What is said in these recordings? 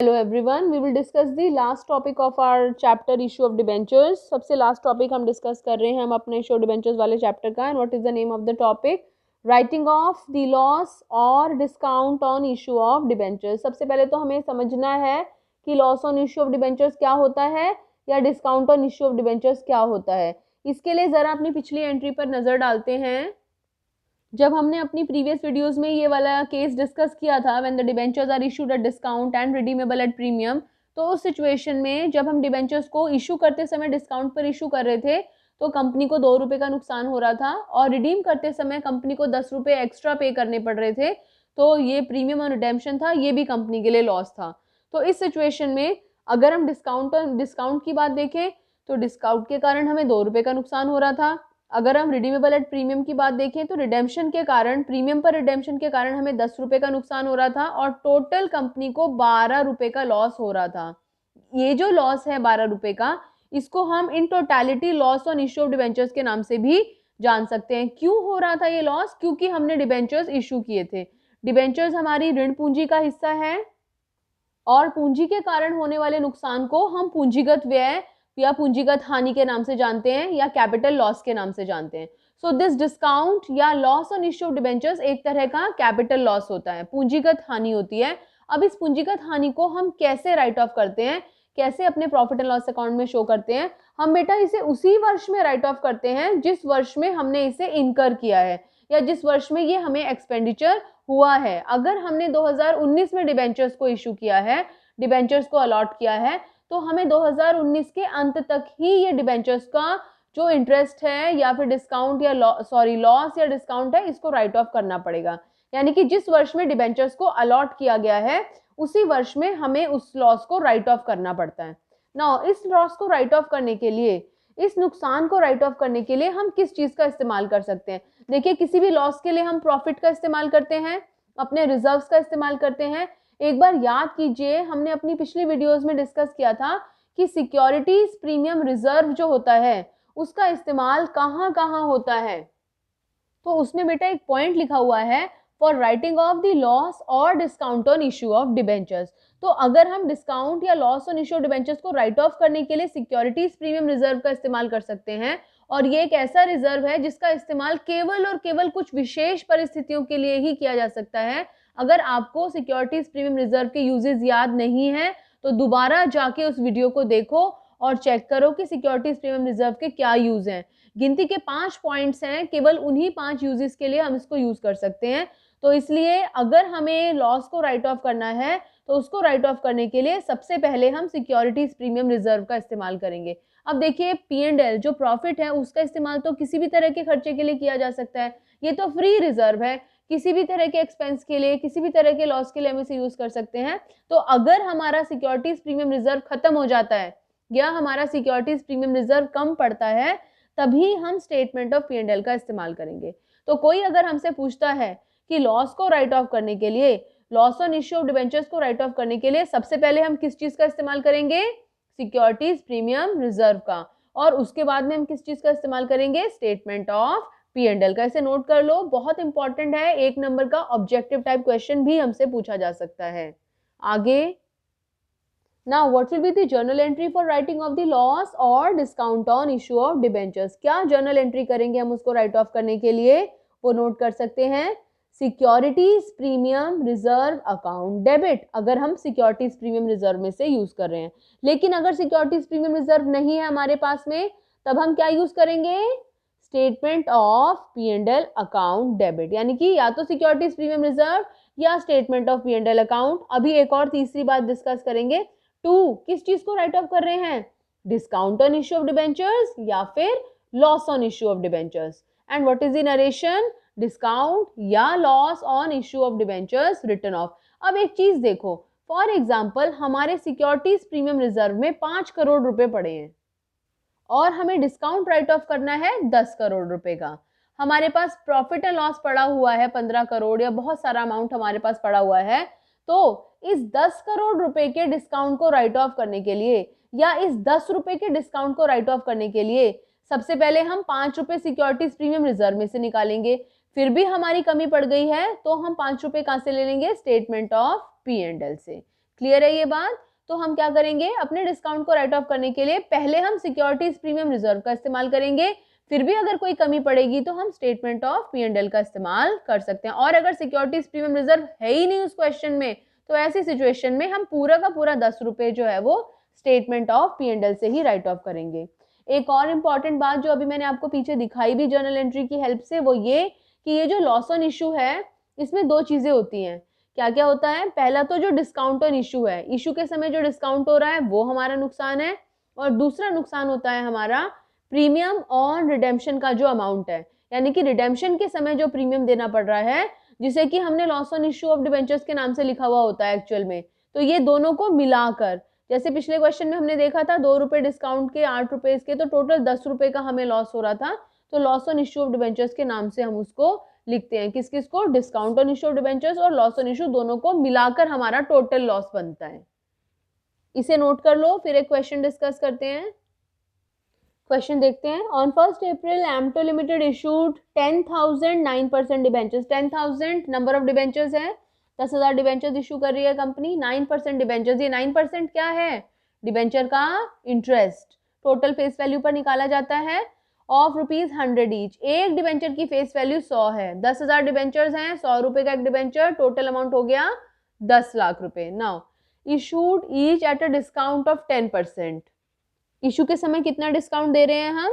Hello everyone, we will discuss the last topic of our chapter issue of debentures. सबसे last topic हम discuss कर रहे हैं हम अपने issue debentures वाले chapter का and what is the name of the topic? Writing off the loss or discount on issue of debentures. सबसे पहले तो हमें समझना है कि loss on issue of debentures क्या होता है या discount on issue of debentures क्या होता है. इसके लिए ज़रा अपनी पिछली एंट्री पर नज़र डालते हैं. जब हमने अपनी प्रीवियस वीडियोस में ये वाला केस डिस्कस किया था when the debentures are issued at discount and redeemable at premium, तो उस सिचुएशन में जब हम डिबेंचर्स को इशू करते समय डिस्काउंट पर इशू कर रहे थे तो कंपनी को 2 रुपये का नुकसान हो रहा था और रिडीम करते समय कंपनी को 10 रुपये एक्स्ट्रा पे करने पड़ रहे थे. तो ये प्रीमियम और रिडेम्पशन था, ये भी कंपनी के लिए लॉस था. तो इस सिचुएशन में अगर हम डिस्काउंट की बात देखें तो डिस्काउंट के कारण हमें 2 रुपये का नुकसान हो रहा था. अगर हम रिडीमेबल एट प्रीमियम की बात देखें तो रिडेम्पशन के कारण, प्रीमियम पर रिडेम्पशन के कारण हमें 10 रुपये का नुकसान हो रहा था और टोटल कंपनी को 12 रुपये का लॉस हो रहा था. ये जो लॉस है 12 रुपये का, इसको हम in totality loss on issue of debentures के नाम से भी जान सकते हैं. क्यों हो रहा था ये लॉस? क्योंकि हमने डिबेंचर्स इशू किए थे. डिबेंचर्स हमारी ऋण पूंजी का हिस्सा है और पूंजी के कारण होने वाले नुकसान को हम पूंजीगत व्यय या पूंजीगत हानि के नाम से जानते हैं या कैपिटल लॉस के नाम से जानते हैं. सो दिस डिस्काउंट या loss on issue of debentures एक तरह का कैपिटल लॉस होता है, पूंजीगत हानि होती है. अब इस पूंजीगत हानि को हम कैसे राइट ऑफ करते हैं, कैसे अपने प्रॉफिट एंड लॉस अकाउंट में शो करते हैं? हम बेटा इसे उसी वर्ष में राइट ऑफ करते हैं जिस वर्ष में हमने इसे इनकर किया है या जिस वर्ष में ये हमें एक्सपेंडिचर हुआ है. अगर हमने 2019 में डिबेंचर्स को इशू किया है, डिबेंचर्स को अलॉट किया है, तो हमें 2019 के अंत तक ही ये डिबेंचर्स का जो इंटरेस्ट है या फिर डिस्काउंट या लॉस या डिस्काउंट है, इसको राइट ऑफ करना पड़ेगा. यानी कि जिस वर्ष में डिबेंचर्स को अलॉट किया गया है उसी वर्ष में हमें उस लॉस को राइट ऑफ करना पड़ता है. नाउ इस लॉस को राइट ऑफ करने के लिए, इस नुकसान को राइट ऑफ करने के लिए हम किस चीज का इस्तेमाल कर सकते हैं? देखिए, किसी भी लॉस के लिए हम प्रॉफिट का इस्तेमाल करते हैं, अपने रिजर्व्स का इस्तेमाल करते हैं. एक बार याद कीजिए, हमने अपनी पिछली वीडियोस में डिस्कस किया था कि सिक्योरिटीज प्रीमियम रिजर्व जो होता है उसका इस्तेमाल कहाँ कहाँ होता है. तो उसमें बेटा एक पॉइंट लिखा हुआ है for writing off the loss और discount on issue of debentures. तो अगर हम डिस्काउंट या loss on issue of debentures को राइट ऑफ करने के लिए सिक्योरिटीज प्रीमियम रिजर्व का इस्तेमाल कर सकते हैं और ये एक ऐसा रिजर्व है जिसका इस्तेमाल केवल और केवल कुछ विशेष परिस्थितियों के लिए ही किया जा सकता है. अगर आपको सिक्योरिटीज प्रीमियम रिजर्व के यूजेस याद नहीं है तो दोबारा जाके उस वीडियो को देखो और चेक करो कि सिक्योरिटीज प्रीमियम रिजर्व के क्या यूज हैं. गिनती के 5 पॉइंट्स हैं, केवल उन्हीं 5 यूजेस के लिए हम इसको यूज कर सकते हैं. तो इसलिए अगर हमें लॉस को राइट ऑफ करना है तो उसको राइट ऑफ करने के लिए सबसे पहले हम सिक्योरिटीज प्रीमियम रिजर्व का इस्तेमाल करेंगे. अब देखिए, P&L जो प्रॉफिट है उसका इस्तेमाल तो किसी भी तरह के खर्चे के लिए किया जा सकता है. ये तो फ्री रिजर्व है, किसी भी तरह के एक्सपेंस के लिए, किसी भी तरह के लॉस के लिए हम इसे यूज कर सकते हैं. तो अगर हमारा सिक्योरिटीज प्रीमियम रिजर्व खत्म हो जाता है या हमारा सिक्योरिटीज प्रीमियम रिजर्व कम पड़ता है, तभी हम स्टेटमेंट ऑफ P&L का इस्तेमाल करेंगे. तो कोई अगर हमसे पूछता है कि लॉस को राइट ऑफ करने के लिए, loss on issue of debentures को राइट ऑफ करने के लिए सबसे पहले हम किस चीज का इस्तेमाल करेंगे? सिक्योरिटीज प्रीमियम रिजर्व का. और उसके बाद में हम किस चीज का इस्तेमाल करेंगे? स्टेटमेंट ऑफ P&L का. इसे नोट कर लो, बहुत इंपॉर्टेंट है. 1 नंबर का ऑब्जेक्टिव टाइप क्वेश्चन भी हमसे पूछा जा सकता है. आगे, now what will be the journal entry for writing off the loss और discount on issue of debentures. क्या जर्नल एंट्री करेंगे हम उसको राइट ऑफ करने के लिए? वो नोट कर सकते हैं, securities premium reserve account debit. अगर हम सिक्योरिटीज प्रीमियम रिजर्व में से यूज कर रहे हैं, लेकिन अगर सिक्योरिटीज प्रीमियम रिजर्व नहीं है हमारे पास में, तब हम क्या यूज करेंगे? Statement of P&L account debit. यानी कि या तो सिक्योरिटीज प्रीमियम रिजर्व या स्टेटमेंट ऑफ P&L अकाउंट. अभी एक और तीसरी बात डिस्कस करेंगे. 2 किस चीज को राइट ऑफ कर रहे हैं? Discount on issue of debentures या फिर loss on issue of debentures. And what is the narration? Discount या loss on issue of debentures written off. अब एक चीज देखो, फॉर एग्जाम्पल हमारे सिक्योरिटीज प्रीमियम रिजर्व में 5 करोड़ रुपए पड़े हैं और हमें डिस्काउंट राइट ऑफ करना है 10 करोड़ रुपए का. हमारे पास प्रॉफिट एंड लॉस पड़ा हुआ है 15 करोड़ या बहुत सारा अमाउंट हमारे पास पड़ा हुआ है. तो इस 10 करोड़ रुपए के डिस्काउंट को राइट ऑफ करने के लिए या इस 10 रुपए के डिस्काउंट को राइट ऑफ करने के लिए सबसे पहले हम 5 रुपए सिक्योरिटीज प्रीमियम रिजर्व में से निकालेंगे. फिर भी हमारी कमी पड़ गई है तो हम 5 रुपए कहाँ से ले लेंगे? स्टेटमेंट ऑफ P&L से. क्लियर है ये बात? तो हम क्या करेंगे, अपने डिस्काउंट को राइट ऑफ करने के लिए पहले हम सिक्योरिटीज प्रीमियम रिजर्व का इस्तेमाल करेंगे, फिर भी अगर कोई कमी पड़ेगी तो हम स्टेटमेंट ऑफ P&L का इस्तेमाल कर सकते हैं। और अगर सिक्योरिटीज प्रीमियम रिजर्व है ही नहीं उस क्वेश्चन में, तो ऐसी सिचुएशन में हम पूरा का पूरा 10 रुपए जो है वो स्टेटमेंट ऑफ P&L से ही राइट ऑफ करेंगे। एक और इम्पॉर्टेंट बात जो अभी मैंने आपको पीछे दिखाई भी जर्नल एंट्री की हेल्प से, वो ये कि ये जो लॉस ऑन इशू है इसमें दो चीजें होती हैं। क्या क्या होता है? पहला तो जो डिस्काउंट ऑन इशू है, इशू के समय जो डिस्काउंट हो रहा है वो हमारा नुकसान है, और दूसरा नुकसान होता है हमारा प्रीमियम ऑन रिडेम्पशन का जो अमाउंट है, यानी कि रिडेम्पशन के समय जो प्रीमियम देना पड़ रहा है, जिसे कि हमने loss on issue of debentures के नाम से लिखा हुआ होता है एक्चुअल में। तो ये दोनों को मिलाकर, जैसे पिछले क्वेश्चन में हमने देखा था 2 रुपए डिस्काउंट के, 8 रुपए इसके, तो टोटल 10 रुपए का हमें लॉस हो रहा था, तो loss on issue of debentures के नाम से हम उसको लिखते हैं। किस किस को? Discount on issue of debentures और लॉस ऑन इशू, दोनों को मिलाकर हमारा टोटल लॉस बनता है। इसे नोट कर लो, फिर एक क्वेश्चन डिस्कस करते हैं। क्वेश्चन देखते हैं। On 1 April Empto limited issued 10,000 9% debentures. 10,000 number of debentures है, 10,000 डिबेंचर्स इशू कर रही है कंपनी, 9% डिबेंचर्स। ये 9% क्या है? डिबेंचर का इंटरेस्ट टोटल फेस वैल्यू पर निकाला जाता है ऑफ ₹100 ईच। एक डिबेंचर की फेस वैल्यू 100 है, 10,000 डिबेंचर्स हैं, 100 रुपए का एक डिबेंचर, टोटल अमाउंट हो गया 10 लाख रुपए। Now issued each at a discount of 10%। Issue के समय कितना डिस्काउंट दे रहे हैं हम?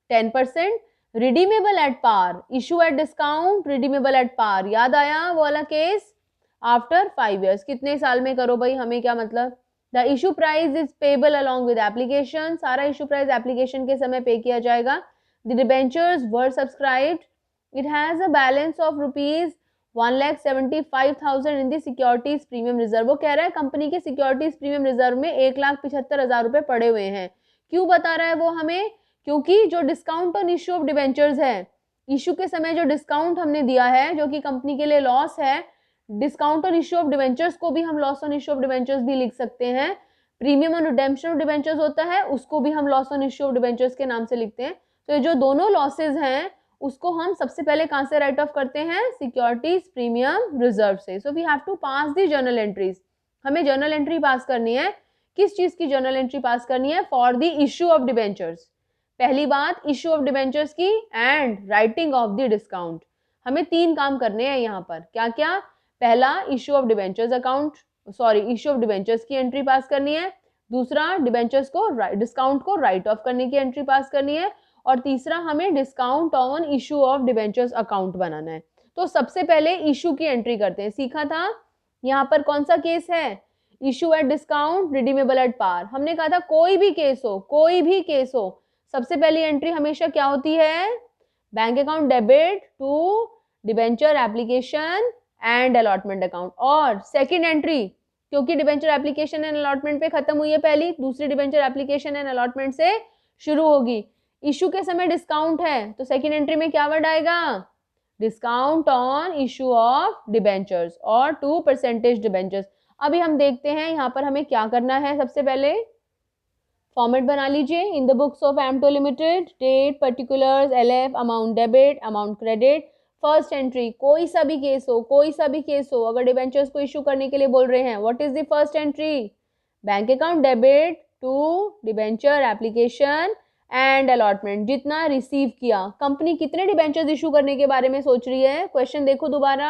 10%। Redeemable at par, issue at discount, redeemable at par, याद आया वो वाला केस? After 5 years. कितने साल में करो भाई, हमें क्या मतलब? The issue price is payable along with application, सारा इशू प्राइस एप्लीकेशन के समय पे किया जाएगा। The debentures were subscribed, it has a balance of ₹1,75,000 in the securities premium reserve. वो कह रहा है कंपनी के सिक्योरिटीज प्रीमियम रिजर्व में 1,75,000 रुपए पड़े हुए हैं। क्यों बता रहा है वो हमें? क्योंकि जो discount on issue of debentures है, इशू के समय जो डिस्काउंट हमने दिया है जो कि कंपनी के लिए लॉस है, discount on issue of debentures को भी हम loss on issue of debentures भी लिख सकते हैं। Premium on redemption of debentures होता है, उसको भी हम loss on issue of debentures के नाम से लिखते हैं। तो ये जो दोनों लॉसेज हैं उसको हम सबसे पहले कहां से राइट ऑफ करते हैं? सिक्योरिटीज प्रीमियम रिजर्व से। So we have to pass the journal entries. हमें जर्नल एंट्री पास करनी है। किस चीज की जर्नल एंट्री पास करनी है? For the issue of debentures. पहली बात इशू ऑफ डिबेंचर्स की and writing off the discount. हमें 3 काम करने हैं यहाँ पर। क्या क्या? पहला issue of debentures account, sorry issue of debentures की एंट्री पास करनी है। दूसरा डिबेंचर्स को डिस्काउंट को राइट ऑफ करने की एंट्री पास करनी है। और तीसरा हमें discount on issue of debentures account बनाना है। तो सबसे पहले इशू की एंट्री करते हैं। सीखा था यहाँ पर कौन सा केस है? Issue at discount, redeemable at par. हमने कहा था कोई भी केस हो, कोई भी केस हो, सबसे पहली एंट्री हमेशा क्या होती है? Bank account debit to debenture application and allotment account. और सेकंड एंट्री, क्योंकि डिबेंचर एप्लीकेशन एंड अलॉटमेंट पे खत्म हुई है पहली, दूसरी डिबेंचर एप्लीकेशन एंड अलॉटमेंट से शुरू होगी। इशू के समय डिस्काउंट है, तो सेकंड एंट्री में क्या वर्ड आएगा? Discount on issue of debentures और 2% डिबेंचर्स। अभी हम देखते हैं यहाँ पर हमें क्या करना है। सबसे पहले फॉर्मेट बना लीजिए। In the books of Empto limited, date, particulars, LF, amount debit, amount credit. First entry, कोई सा भी केस हो, कोई सा भी केस हो, अगर डिबेंचर्स को इशू करने के लिए बोल रहे हैं, what is the first entry? Bank account debit to debenture application and allotment. जितना रिसीव किया, कंपनी कितने डिबेंचर्स इशू करने के बारे में सोच रही है? क्वेश्चन देखो दोबारा।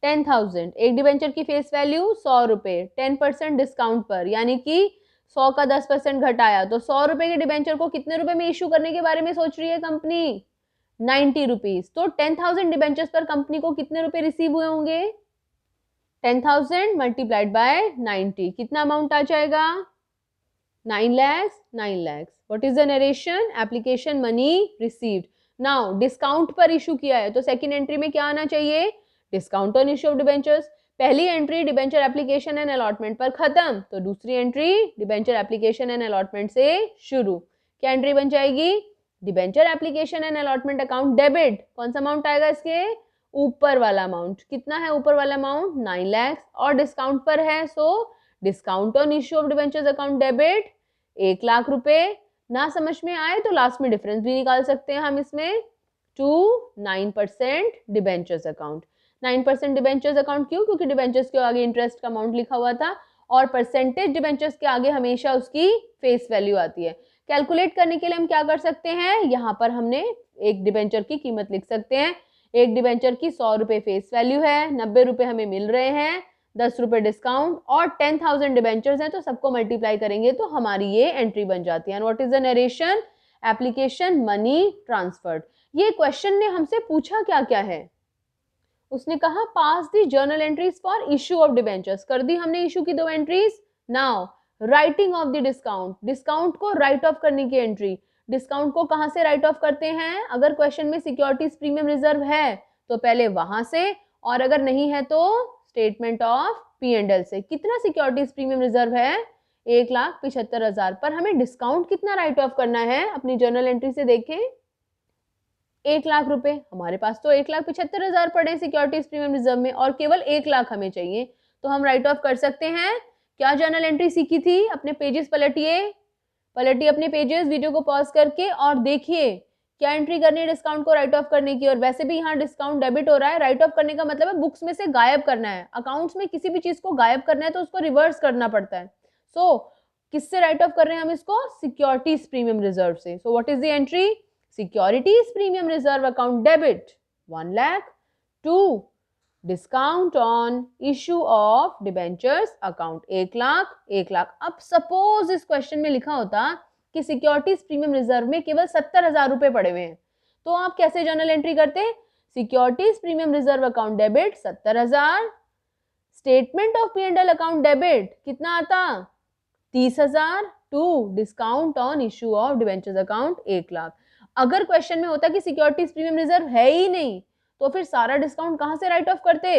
10,000, एक डिबेंचर की फेस वैल्यू 100 रुपए, 10% डिस्काउंट पर, यानी कि 100 का 10% घटाया, तो 100 रुपए के डिबेंचर को कितने रुपए में इशू करने के बारे में सोच रही है कंपनी? 90 रुपीज। तो 10,000 डिबेंचर्स पर कंपनी को कितने रुपए रिसीव हुए होंगे? 10,000 मल्टीप्लाइड बाय 90, कितना अमाउंट आ जाएगा? 9 lakhs, 9 lakhs. What is the narration? Application money received. Now discount पर इशू किया है, तो सेकंड एंट्री में क्या आना चाहिए? Discount on issue of debentures. पहली entry debenture application and allotment पर खत्म, तो दूसरी entry debenture application and allotment से शुरू। क्या एंट्री बन जाएगी? Debenture application and allotment account debit. कौन सा अमाउंट आएगा इसके? ऊपर वाला अमाउंट। कितना है ऊपर वाला अमाउंट? 9 lakhs। और डिस्काउंट पर है, so discount on issue of debentures account debit 1 lakh रुपए। ना समझ में आए तो लास्ट में डिफरेंस भी निकाल सकते हैं हम इसमें, to 9% debentures account. 9% debentures account क्यों? क्योंकि डिबेंचर्स के आगे इंटरेस्ट का अमाउंट लिखा हुआ था और परसेंटेज डिबेंचर्स के आगे हमेशा उसकी फेस वैल्यू आती है। कैलकुलेट करने के लिए हम क्या कर सकते हैं, यहाँ पर हमने एक डिबेंचर की कीमत लिख सकते हैं। एक डिबेंचर की 100 रुपये फेस वैल्यू है, 90 रुपये हमें मिल रहे हैं, 10 रुपये डिस्काउंट और 10,000 डिबेंचर्स हैं, तो सबको मल्टीप्लाई करेंगे तो हमारी ये एंट्री बन जाती है। And what is the narration? Application money transferred. ये क्वेश्चन ने हमसे पूछा क्या क्या है? उसने कहा pass the journal entries for issue of debentures. कर दी हमने इशू की 2 entries. Now writing off the discount, discount को राइट ऑफ करने की एंट्री। डिस्काउंट को कहां से राइट ऑफ करते हैं? अगर क्वेश्चन में सिक्योरिटीज प्रीमियम रिजर्व है तो पहले वहां से, और अगर नहीं है तो स्टेटमेंट ऑफ P&L से। कितना सिक्योरिटीज प्रीमियम रिजर्व है? 1,75,000। पर हमें डिस्काउंट कितना राइट ऑफ करना है? अपनी जर्नल एंट्री से देखें, 1 लाख रुपए। हमारे पास तो 1,75,000 पड़े सिक्योरिटीज प्रीमियम रिजर्व में और केवल 1 लाख हमें चाहिए, तो हम राइट ऑफ कर सकते हैं। क्या जर्नल एंट्री सीखी थी? अपने पेजेस पलटिए अपने पेजेस, वीडियो को पॉज करके और देखिए क्या एंट्री करनी है डिस्काउंट को राइट ऑफ करने की। और वैसे भी यहाँ डिस्काउंट डेबिट हो रहा है, राइट ऑफ करने का मतलब है बुक्स में से गायब करना है। अकाउंट्स में किसी भी चीज को गायब करना है तो उसको रिवर्स करना पड़ता है। सो किससे राइट ऑफ कर रहे हैं हम इसको? सिक्योरिटीज प्रीमियम रिजर्व से। So what is the entry? Securities premium reserve account debit 1 lakh to discount on issue of debentures account 1 lakh. अब सपोज इस क्वेश्चन में लिखा होता कि सिक्योरिटीज प्रीमियम रिजर्व में केवल 70,000 रुपए पड़े हुए हैं, तो आप कैसे जर्नल एंट्री करते? Securities premium reserve account debit 70,000, statement of P&L account debit कितना आता? 30,000 to discount on issue of debentures account 1 lakh. अगर क्वेश्चन में होता कि सिक्योरिटीज प्रीमियम रिजर्व है ही नहीं तो फिर सारा डिस्काउंट कहां से राइट ऑफ करते?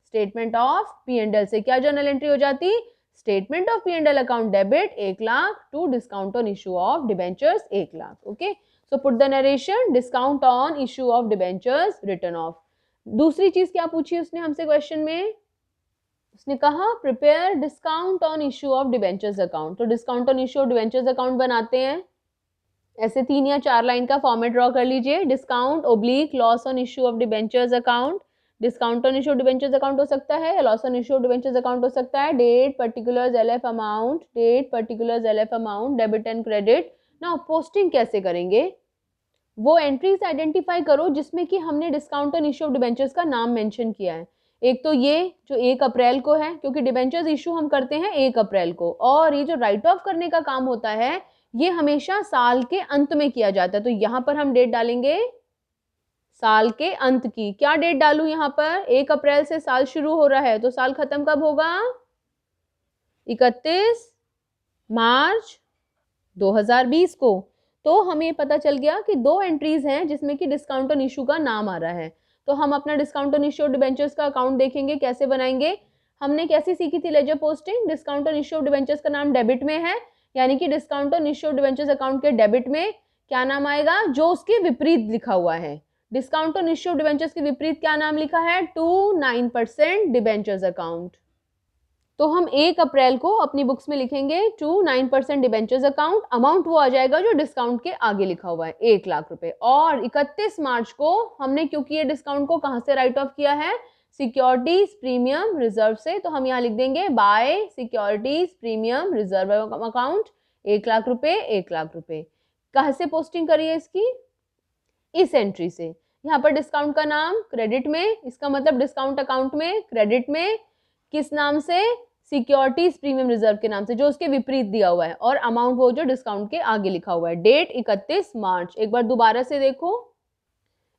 स्टेटमेंट ऑफ P&L से। क्या जर्नल एंट्री हो जाती? Statement of P&L account debit 1 lakh to discount on issue of debentures 1 lakh. Okay, so put the narration discount on issue of debentures written off. दूसरी चीज क्या पूछी उसने हमसे क्वेश्चन में? उसने कहा prepare discount on issue of debentures account. तो discount on issue of debentures account बनाते हैं। ऐसे 3 या 4 लाइन का फॉर्मेट ड्रॉ कर लीजिए। Discount oblique loss on issue of debentures account. Discount on issue of debentures account हो सकता है या loss on issue of debentures account हो सकता है। Date particulars LF amount, date particulars LF amount, debit and credit. Now posting कैसे करेंगे? वो एंट्रीज आइडेंटिफाई करो जिसमें कि हमने discount on issue of debentures का नाम मेंशन किया है। एक तो ये जो 1 अप्रैल को है, क्योंकि डिबेंचर्स इशू हम करते हैं 1 अप्रैल को, और ये जो राइट ऑफ करने का काम होता है ये हमेशा साल के अंत में किया जाता है। तो यहाँ पर हम डेट डालेंगे साल के अंत की। क्या डेट डालूं यहाँ पर? 1 अप्रैल से साल शुरू हो रहा है तो साल खत्म कब होगा? 31 मार्च 2020 को। तो हमें पता चल गया कि 2 एंट्रीज हैं जिसमें कि डिस्काउंट ऑन इशू का नाम आ रहा है। तो हम अपना discount on issue of debentures का अकाउंट देखेंगे कैसे बनाएंगे। हमने कैसे सीखी थी ledger posting? Discount on issue of debentures का नाम डेबिट में है, यानी कि discount on issue of debentures account के डेबिट में क्या नाम आएगा? जो उसके विपरीत लिखा हुआ है। Discount on issue of debentures के विपरीत क्या नाम लिखा है? 2-9% डिबेंचर्स अकाउंट। तो हम 1 अप्रैल को अपनी बुक्स में लिखेंगे 2-9% डिबेंचर्स अकाउंट। अमाउंट वो आ जाएगा जो डिस्काउंट के आगे लिखा हुआ है 1 लाख रुपए। और 31 मार्च को हमने, क्योंकि ये डिस्काउंट को कहां से राइट ऑफ किया है? सिक्योरिटीज प्रीमियम रिजर्व से। तो हम यहाँ लिख देंगे by securities premium reserve account 1 lakh रुपए 1 लाख रुपए। कहाँ से पोस्टिंग करी है इसकी? इस एंट्री से। यहाँ पर डिस्काउंट का नाम क्रेडिट में, इसका मतलब डिस्काउंट अकाउंट में क्रेडिट में किस नाम से? सिक्योरिटीज प्रीमियम रिजर्व के नाम से, जो उसके विपरीत दिया हुआ है, और अमाउंट वो जो डिस्काउंट के आगे लिखा हुआ है। डेट 31 मार्च। एक बार दोबारा से देखो,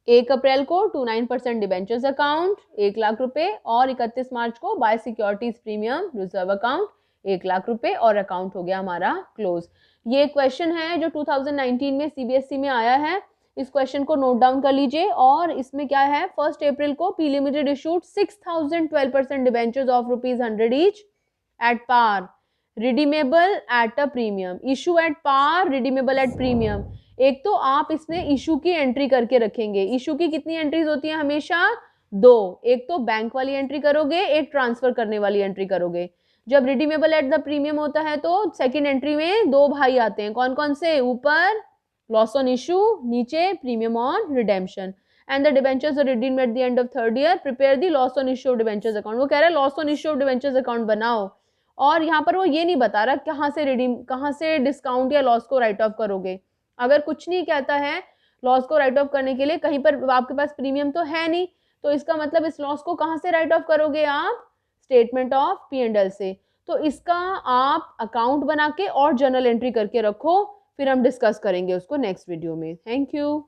1 अप्रैल को 2-9% डिबेंचर्स अकाउंट 1 लाख रुपए, और 31 मार्च को by securities premium reserve account 1 lakh रुपए, और अकाउंट हो गया हमारा क्लोज। ये क्वेश्चन है जो 2019 में CBSE में आया है। इस क्वेश्चन को नोट डाउन कर लीजिए। और इसमें क्या है? 1 अप्रैल को P limited issued 6,012% debentures of ₹100 each at par, redeemable at a premium. Issue at par, redeemable at premium. एक तो आप इसमें इशू की एंट्री करके रखेंगे। इशू की कितनी एंट्रीज होती हैं? हमेशा 2। एक तो बैंक वाली एंट्री करोगे, एक ट्रांसफर करने वाली एंट्री करोगे। जब रिडीमेबल एट द प्रीमियम होता है तो सेकेंड एंट्री में 2 भाई आते हैं। कौन कौन से? ऊपर लॉस ऑन इशू, नीचे premium on redemption. And the debentures are redeemed at the end of third year, prepare the loss on issue of debentures account. वो कह रहा है loss on issue of debentures account बनाओ, और यहाँ पर वो ये नहीं बता रहा कहाँ से डिस्काउंट या लॉस को राइट ऑफ करोगे। अगर कुछ नहीं कहता है लॉस को राइट ऑफ करने के लिए, कहीं पर आपके पास प्रीमियम तो है नहीं, तो इसका मतलब इस लॉस को कहाँ से राइट ऑफ करोगे आप, स्टेटमेंट ऑफ P&L से। तो इसका आप अकाउंट बना के और जर्नल एंट्री करके रखो, फिर हम डिस्कस करेंगे उसको नेक्स्ट वीडियो में। Thank you.